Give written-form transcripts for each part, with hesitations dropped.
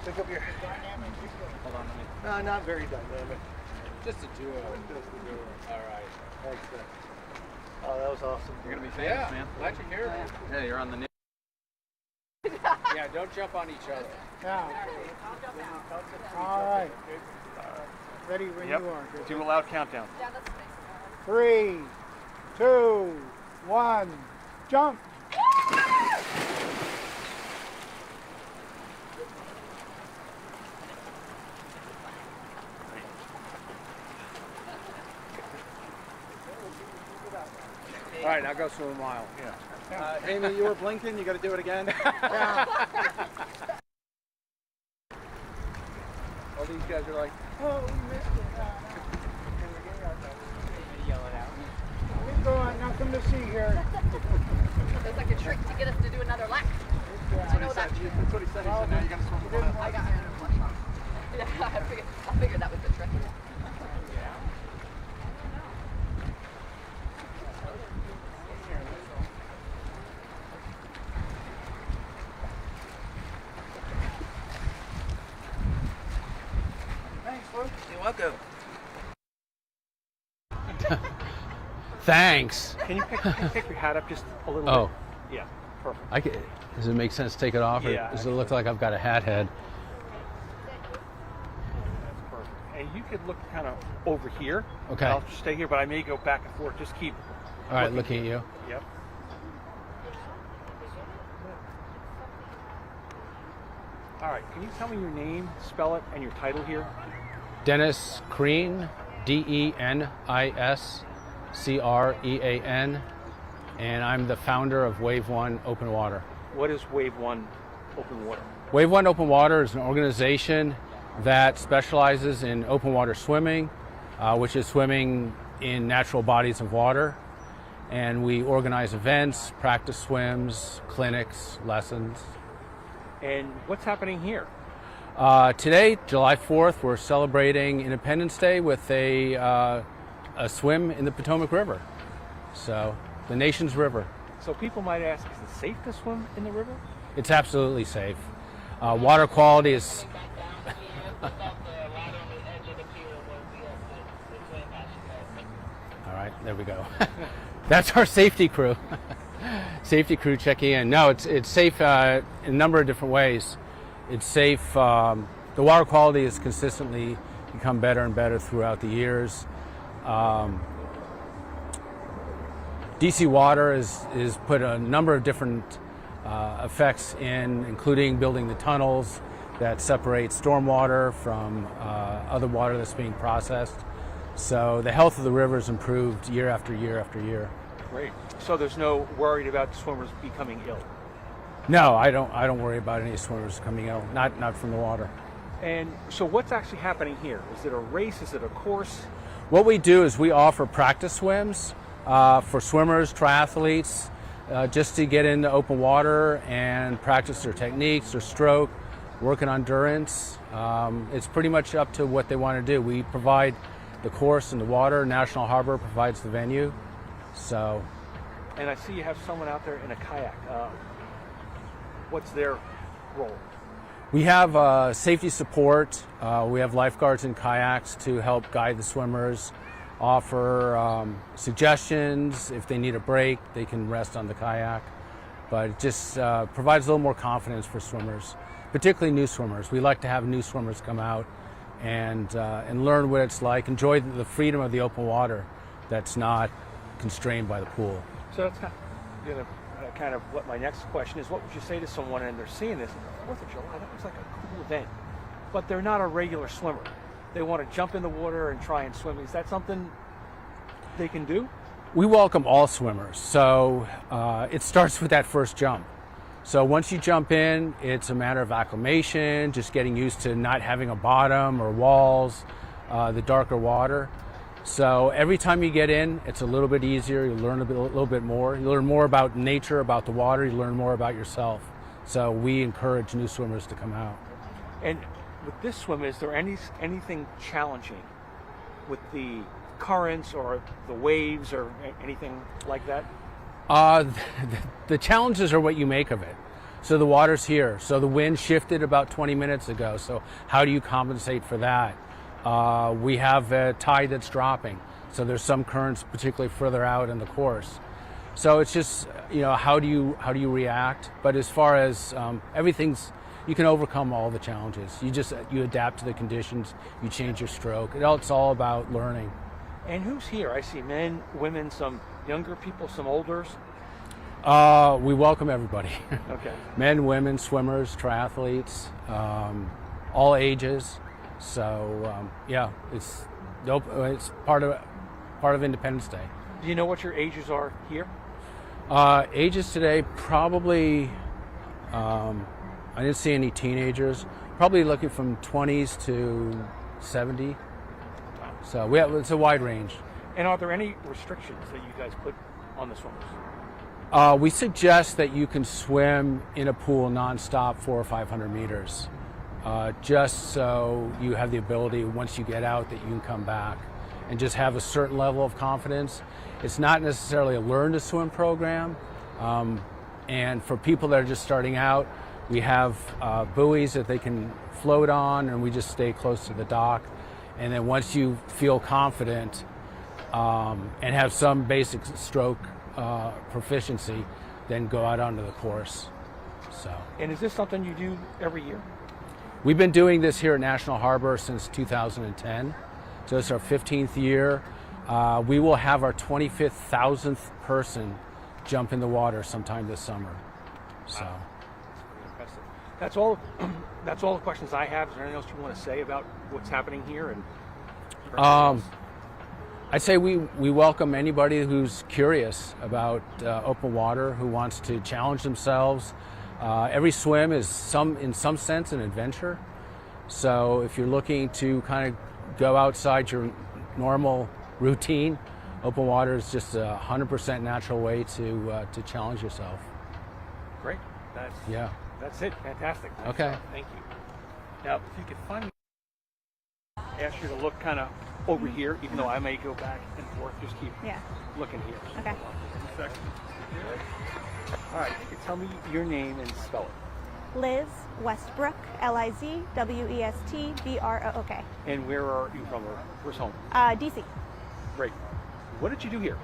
Pick up your... Hold on, let me... No, not very dynamic. Just a duo. Just a duo. All right. Thanks, man. Oh, that was awesome. You're going to be famous, man. Glad you're here. Yeah, you're on the news. Yeah, don't jump on each other. Yeah. All right. Ready when you are. Do a loud countdown. 3, 2, 1, jump. All right, now go swim a mile. Yeah. Amy, you were blinking. You got to do it again. All these guys are like, Oh, we missed it. Keep going, nothing to see here. There's like a trick to get us to do another lap. I know that. That's what he said. He said, now you got to swim a mile. I got it. Yeah, I figured that was the trick. Thanks, Luke. You're welcome. Thanks. Can you pick your hat up just a little Oh, bit? Yeah, perfect. does it make sense to take it off, or Yeah, does it look like I've got a hat head? That's perfect. And you could look kind of over here. Okay. I'll just stay here, but I may go back and forth. Just keep. All right, looking at you. Yep. All right. Can you tell me your name, spell it, and your title here? Dennis Crean, DENISCREAN, and I'm the founder of WaveOne Open Water. What is WaveOne Open Water? WaveOne Open Water is an organization that specializes in open water swimming, which is swimming in natural bodies of water. And we organize events, practice swims, clinics, lessons. And what's happening here? Today, July 4th, we're celebrating Independence Day with a swim in the Potomac River. So, the nation's river. So people might ask, is it safe to swim in the river? It's absolutely safe. Water quality is... All right, there we go. That's our safety crew. Safety crew checking in. No, it's safe in a number of different ways. It's safe. The water quality has consistently become better and better throughout the years. DC Water is put a number of different effects in, including building the tunnels that separate stormwater from other water that's being processed. So the health of the river has improved year after year after year. Great. So there's no worried about swimmers becoming ill? No, I don't worry about any swimmers coming ill, not from the water. And so what's actually happening here? Is it a race? Is it a course? What we do is we offer practice swims for swimmers, triathletes, just to get into open water and practice their techniques, their stroke, work on endurance. It's pretty much up to what they want to do. We provide the course and the water. National Harbor provides the venue. So. And I see you have someone out there in a kayak. What's their role? We have safety support. We have lifeguards in kayaks to help guide the swimmers, offer suggestions. If they need a break, they can rest on the kayak. But it just provides a little more confidence for swimmers, particularly new swimmers. We like to have new swimmers come out and learn what it's like, enjoy the freedom of the open water that's not constrained by the pool. So that's kind of what my next question is. What would you say to someone and they're seeing this? 4th of July, that was like a cool event, but they're not a regular swimmer. They want to jump in the water and try and swim. Is that something they can do? We welcome all swimmers. So it starts with that first jump. So once you jump in, it's a matter of acclimation, just getting used to not having a bottom or walls, the darker water. So every time you get in, it's a little bit easier. You learn a little bit more. You learn more about nature, about the water. You learn more about yourself. So we encourage new swimmers to come out. And with this swim, is there anything challenging with the currents or the waves or anything like that? The challenges are what you make of it. So the water's here. So the wind shifted about 20 minutes ago. So how do you compensate for that? We have a tide that's dropping. So there's some currents, particularly further out in the course. So it's just, how do you react? But as far as you can overcome all the challenges. You adapt to the conditions. You change your stroke. It's all about learning. And who's here? I see men, women, some younger people, some olders. We welcome everybody. Okay. Men, women, swimmers, triathletes, all ages. So it's part of Independence Day. Do you know what your ages are here? Ages today, probably. I didn't see any teenagers. Probably looking from 20s to 70. So it's a wide range. And are there any restrictions that you guys put on the swimmers? We suggest that you can swim in a pool nonstop 400 or 500 meters, just so you have the ability, once you get out, that you can come back and just have a certain level of confidence. It's not necessarily a learn to swim program. And for people that are just starting out, we have buoys that they can float on, and we just stay close to the dock. And then once you feel confident and have some basic stroke proficiency, then go out onto the course. So. And is this something you do every year? We've been doing this here at National Harbor since 2010. So it's our 15th year. We will have our 25th thousandth person jump in the water sometime this summer. So. Wow. That's all. That's all the questions I have. Is there anything else you want to say about what's happening here? And I'd say we welcome anybody who's curious about open water, who wants to challenge themselves. Every swim is in some sense an adventure. So if you're looking to kind of go outside your normal routine, open water is just a 100% natural way to challenge yourself. Great. That's it. Fantastic. Nice Okay. job. Thank you. Now, if you could find me, ask you to look kind of over here, even though I may go back and forth. Just keep looking here. Okay. All right. You can tell me your name and spell it. Liz Westbrook, Lizwestbrook. And where are you from? Or where's home? DC. Great. What did you do here?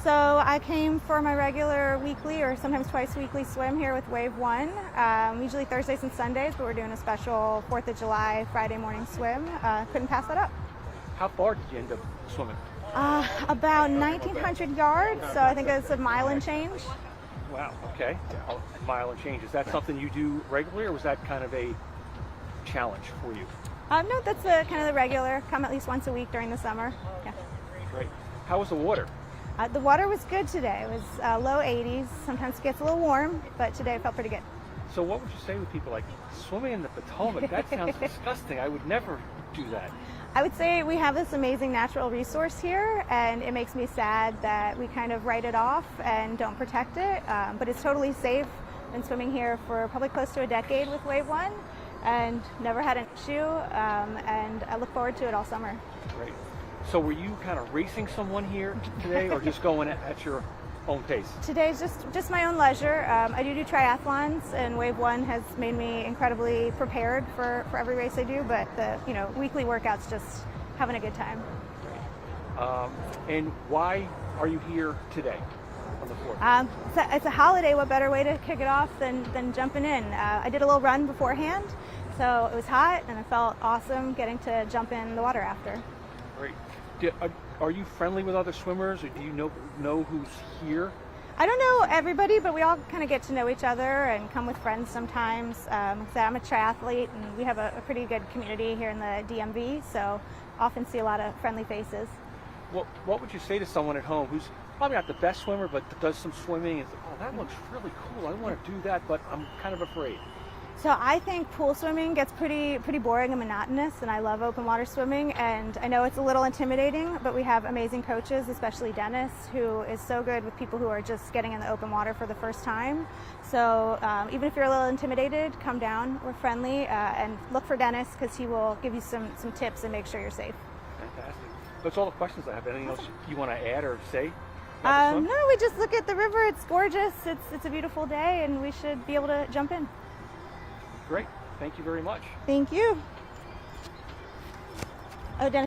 So I came for my regular weekly or sometimes twice weekly swim here with WaveOne. Usually Thursdays and Sundays, but we're doing a special 4th of July Friday morning swim. Couldn't pass that up. How far did you end up swimming? About 1,900 yards, so I think it's a mile and change. Wow, okay. A mile and change. Is that something you do regularly, or was that kind of a challenge for you? No, that's kind of the regular. Come at least once a week during the summer. Yeah. Great. How was the water? The water was good today. It was low 80s. Sometimes it gets a little warm, but today it felt pretty good. So what would you say with people like swimming in the Potomac? That sounds disgusting. I would never do that. I would say we have this amazing natural resource here, and it makes me sad that we kind of write it off and don't protect it, but it's totally safe. Been swimming here for probably close to a decade with WaveOne and never had an issue, and I look forward to it all summer. Great. So were you kind of racing someone here today, or just going at your own pace? Today's just my own leisure. I do triathlons, and WaveOne has made me incredibly prepared for every race I do, but the weekly workouts, just having a good time. And why are you here today on the 4th? It's a holiday. What better way to kick it off than jumping in? I did a little run beforehand, so it was hot, and I felt awesome getting to jump in the water after. Great. Are you friendly with other swimmers, or do you know who's here? I don't know everybody, but we all kind of get to know each other and come with friends sometimes. I'm a triathlete, and we have a pretty good community here in the DMV, so often see a lot of friendly faces. What would you say to someone at home who's probably not the best swimmer, but does some swimming and says, "Oh, that looks really cool. I want to do that, but I'm kind of afraid"? So I think pool swimming gets pretty boring and monotonous, and I love open water swimming, and I know it's a little intimidating, but we have amazing coaches, especially Dennis, who is so good with people who are just getting in the open water for the first time. So even if you're a little intimidated, come down, we're friendly, and look for Dennis, because he will give you some tips and make sure you're safe. Fantastic. That's all the questions I have. Anything else you want to add or say? Have a swim? No, we just look at the river. It's gorgeous. It's a beautiful day, and we should be able to jump in. Great. Thank you very much. Thank you. Oh, Dennis. Okay.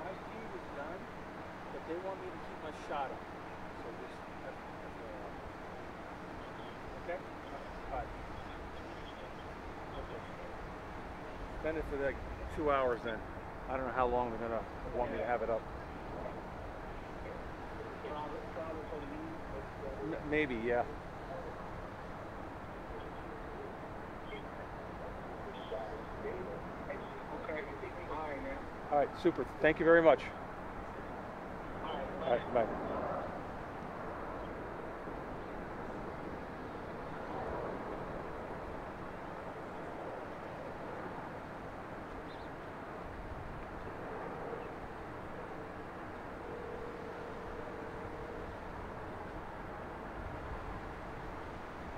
My feed is done, but they want me to keep my shot up. So just okay? All right. Okay. Spend it for like 2 hours then. I don't know how long they're gonna want me to have it up. Maybe, yeah. All right, super. Thank you very much. All right, bye.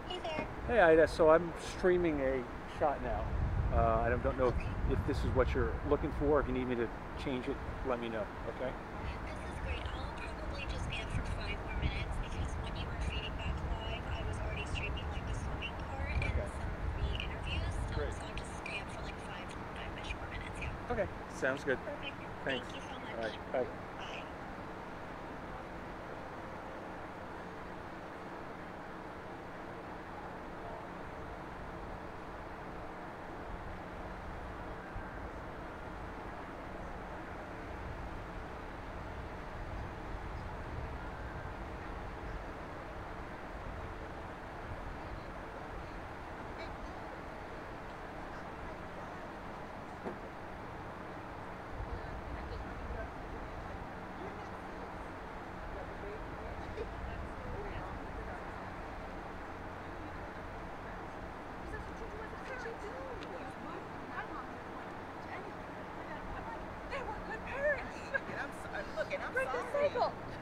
Hey there. Hey, Ida. So I'm streaming a shot now. I don't know if this is what you're looking for. If you need me to change it, let me know. Okay. This is great. I'll probably just be up for 5 more minutes because when you were feeding back live, I was already streaming like the swimming part and Okay. some of the interviews. Great. So I'll just stay up for like 5-ish more minutes. Yeah. Okay. Sounds good. Perfect. Thanks. Thank you so much. All right. Bye. Bye.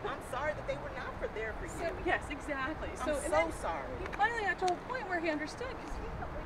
I'm sorry that they were not for there for you. So, yes, exactly. I'm So, and so then sorry. he finally got to a point where he understood because he felt like,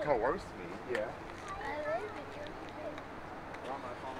coerce me. Yeah. You're on my phone.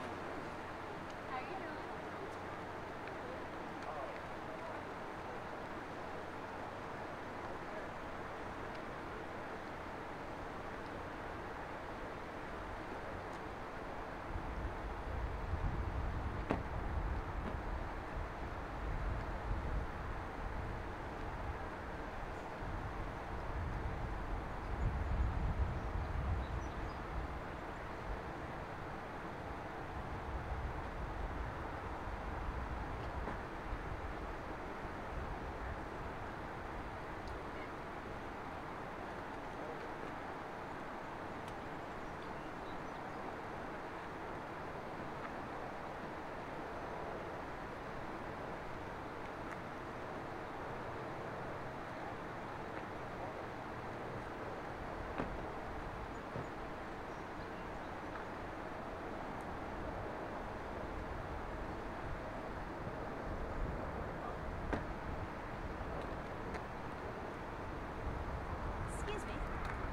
Excuse me.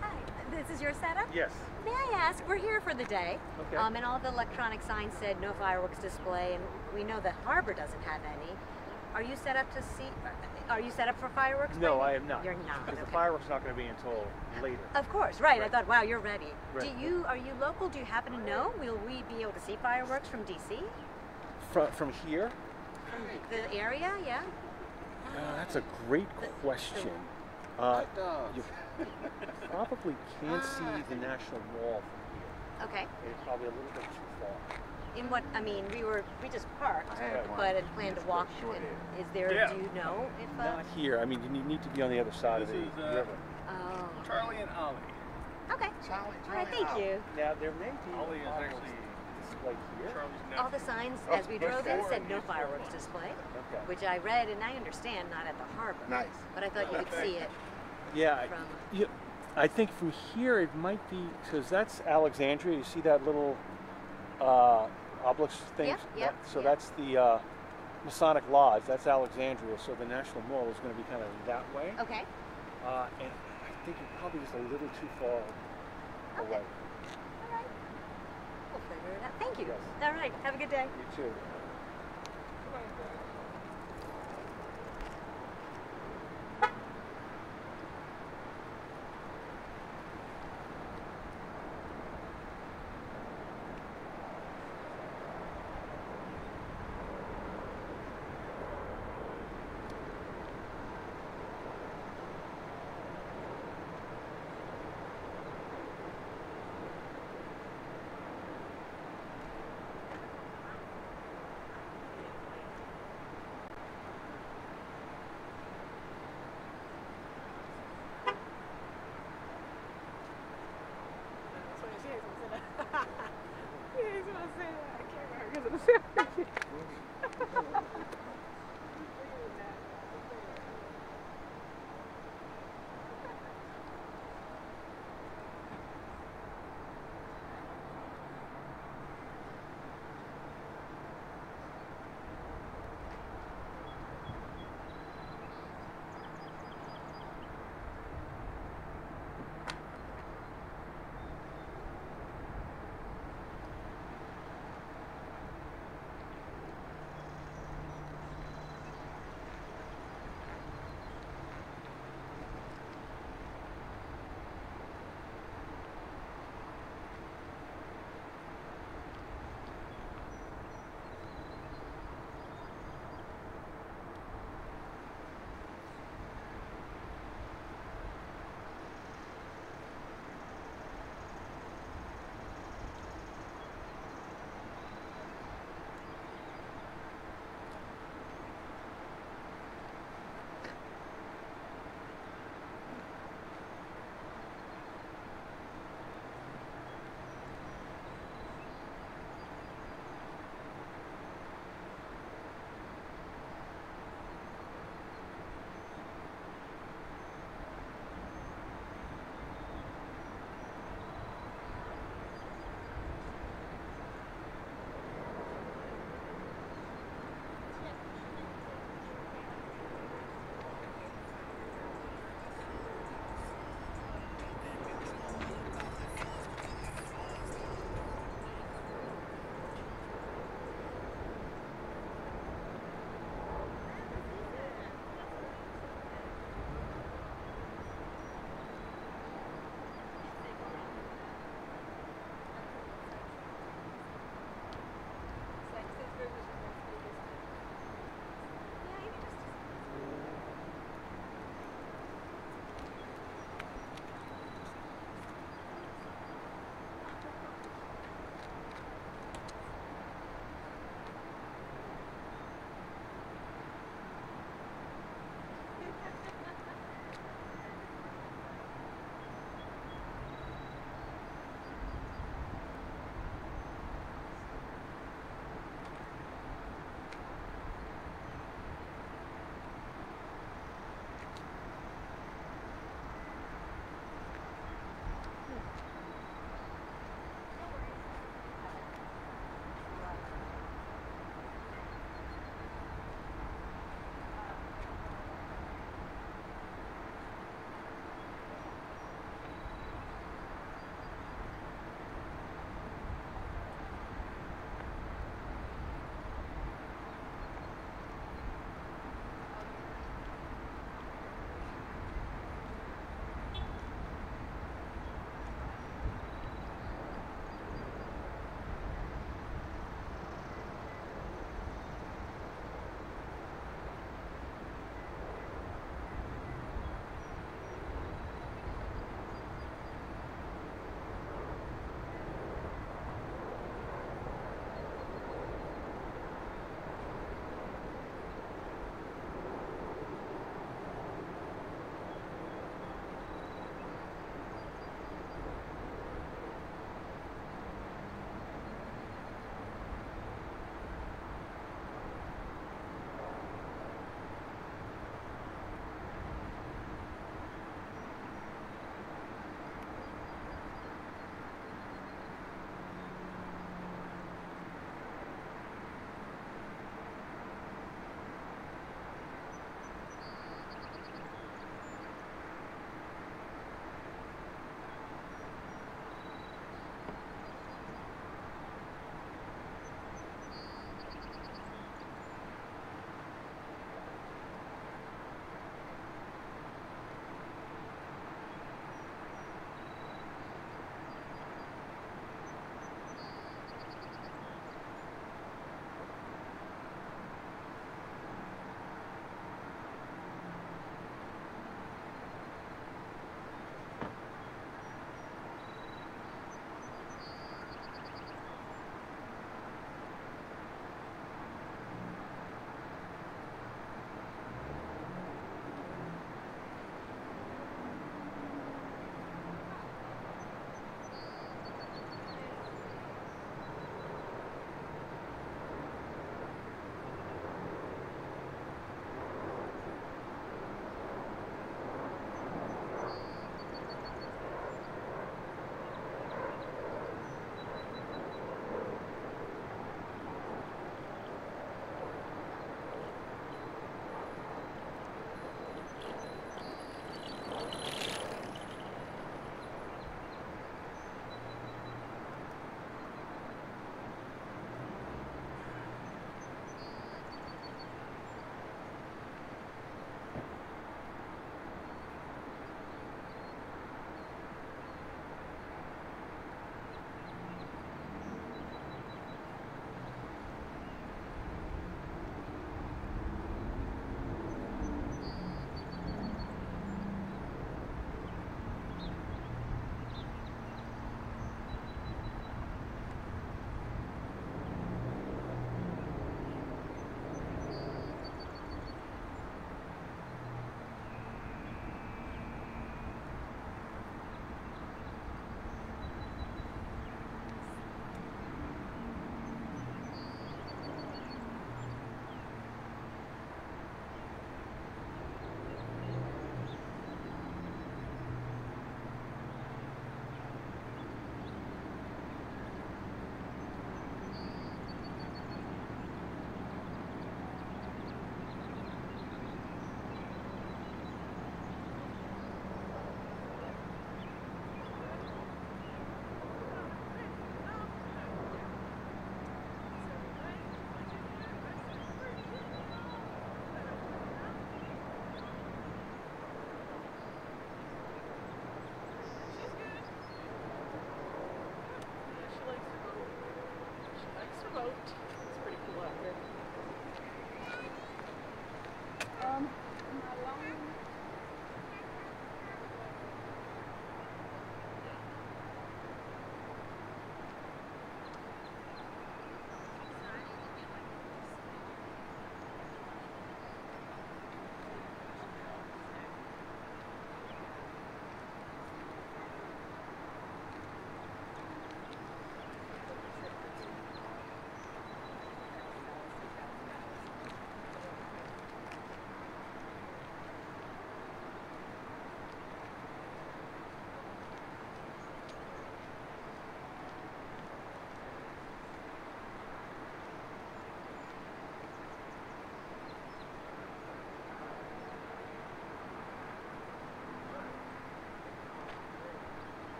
Hi. This is your setup? Yes. May I ask? We're here for the day. Okay. And all the electronic signs said no fireworks display, and we know the harbor doesn't have any. Are you set up to see? Are you set up for fireworks? No, Brady? I am not. You're not. Because the okay. fireworks not going to be until later. Of course, right. I Right. thought, wow, you're ready. Right. Are you local? Do you happen to know? Will we be able to see fireworks from DC? From here? From the area? Yeah. That's a great question. You probably can't see the National Mall from here. Okay. It's probably a little bit too far. In what? I mean, we just parked, I had one. but had planned to walk. Short Is there? Yeah. Do you know if? Not here. I mean, you need to be on the other side of This the is, river. Oh. Charlie and Ollie. Okay. Charlie, All right. Thank you. Now, there may be Ollie is fireworks actually display here. Charlie's nephew. All the signs as we drove in said no fireworks display, Okay. which I read and I understand not at the harbor. Nice. But I thought you could see it. Yeah, From- I think from here it might be, because that's Alexandria. You see that little obelisk thing? Yep, yep, So yep. that's the Masonic Lodge. That's Alexandria. So the National Mall is going to be kind of that way. Okay. And I think you're probably just a little too far away. All right. We'll figure it out. Thank you. Yes. All right. Have a good day. You too.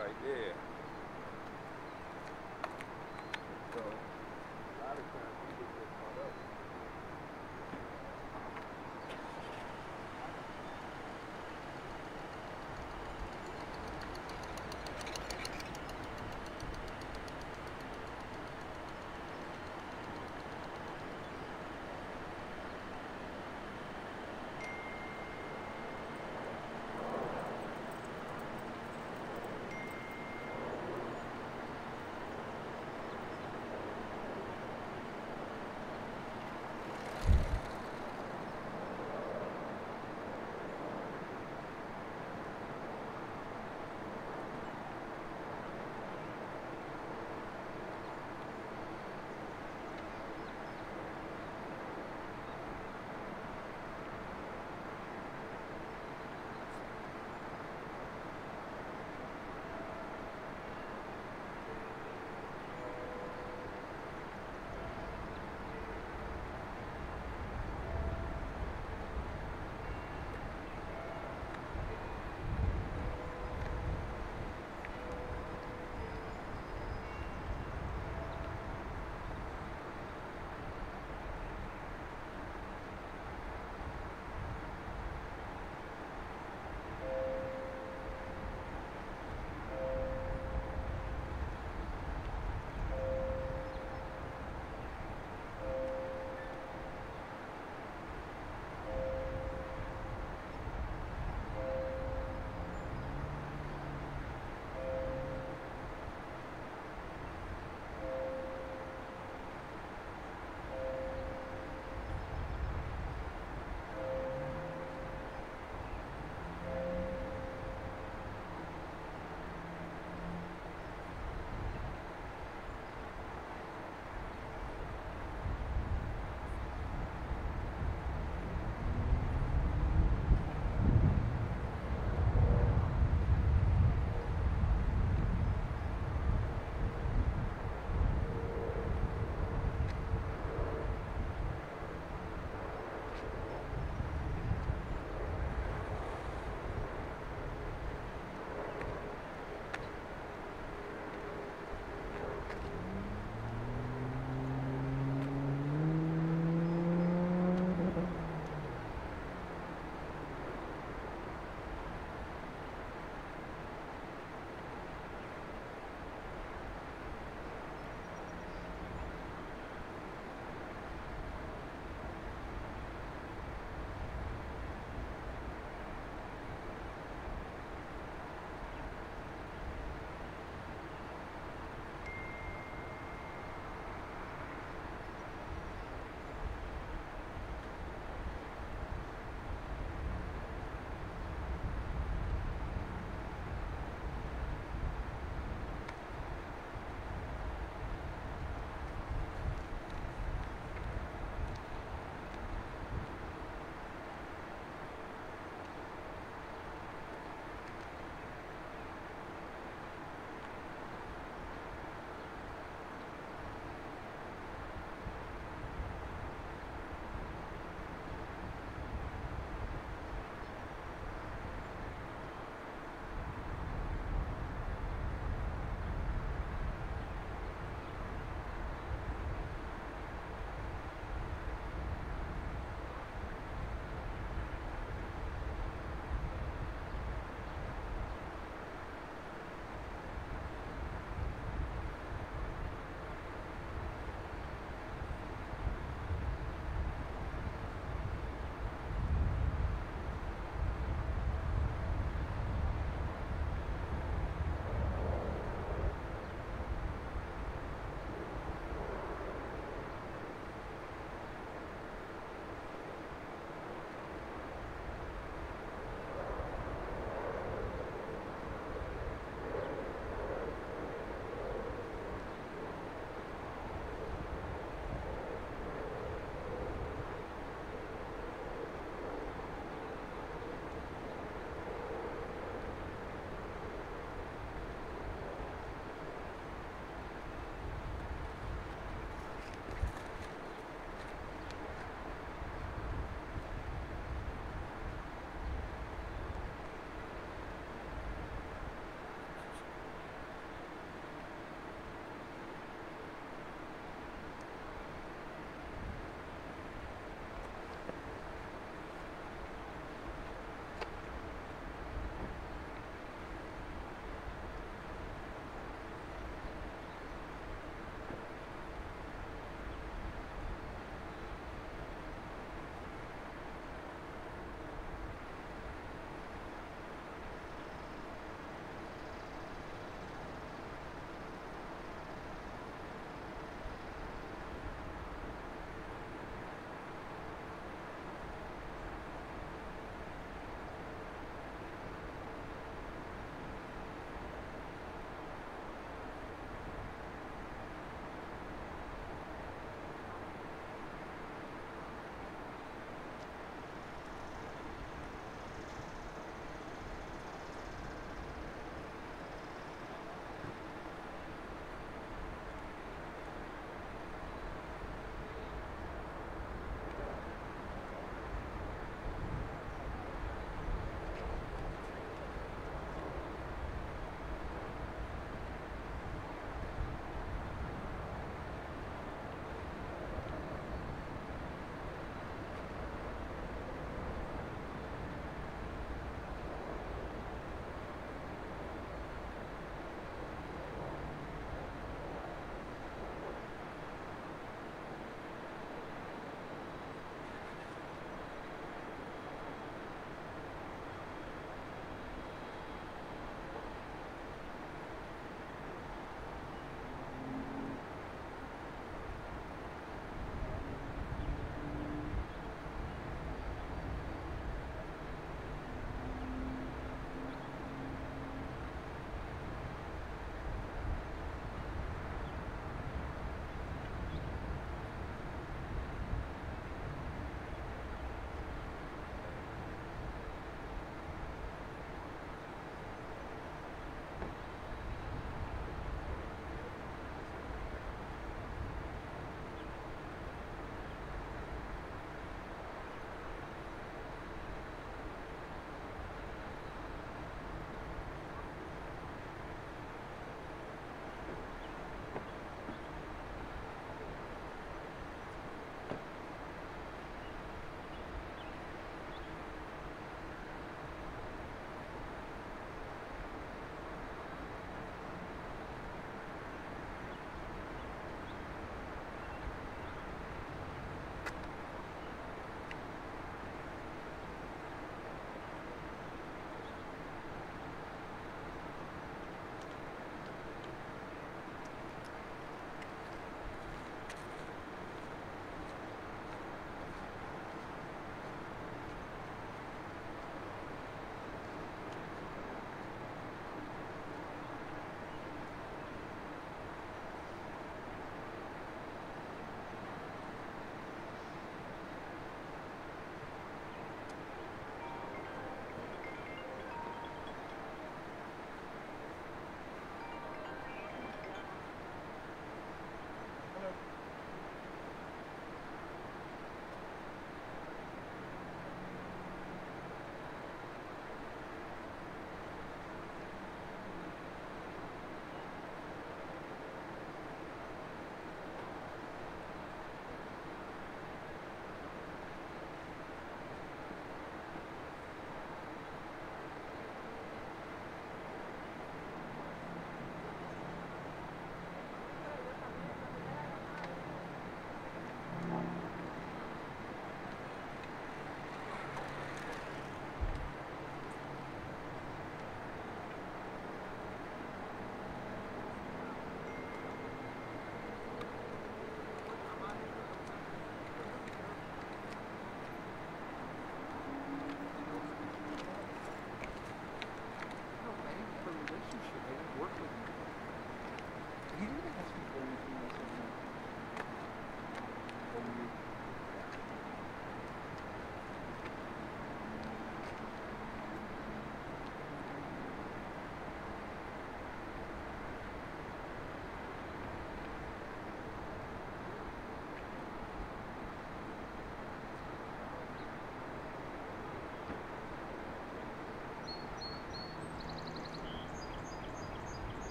right there.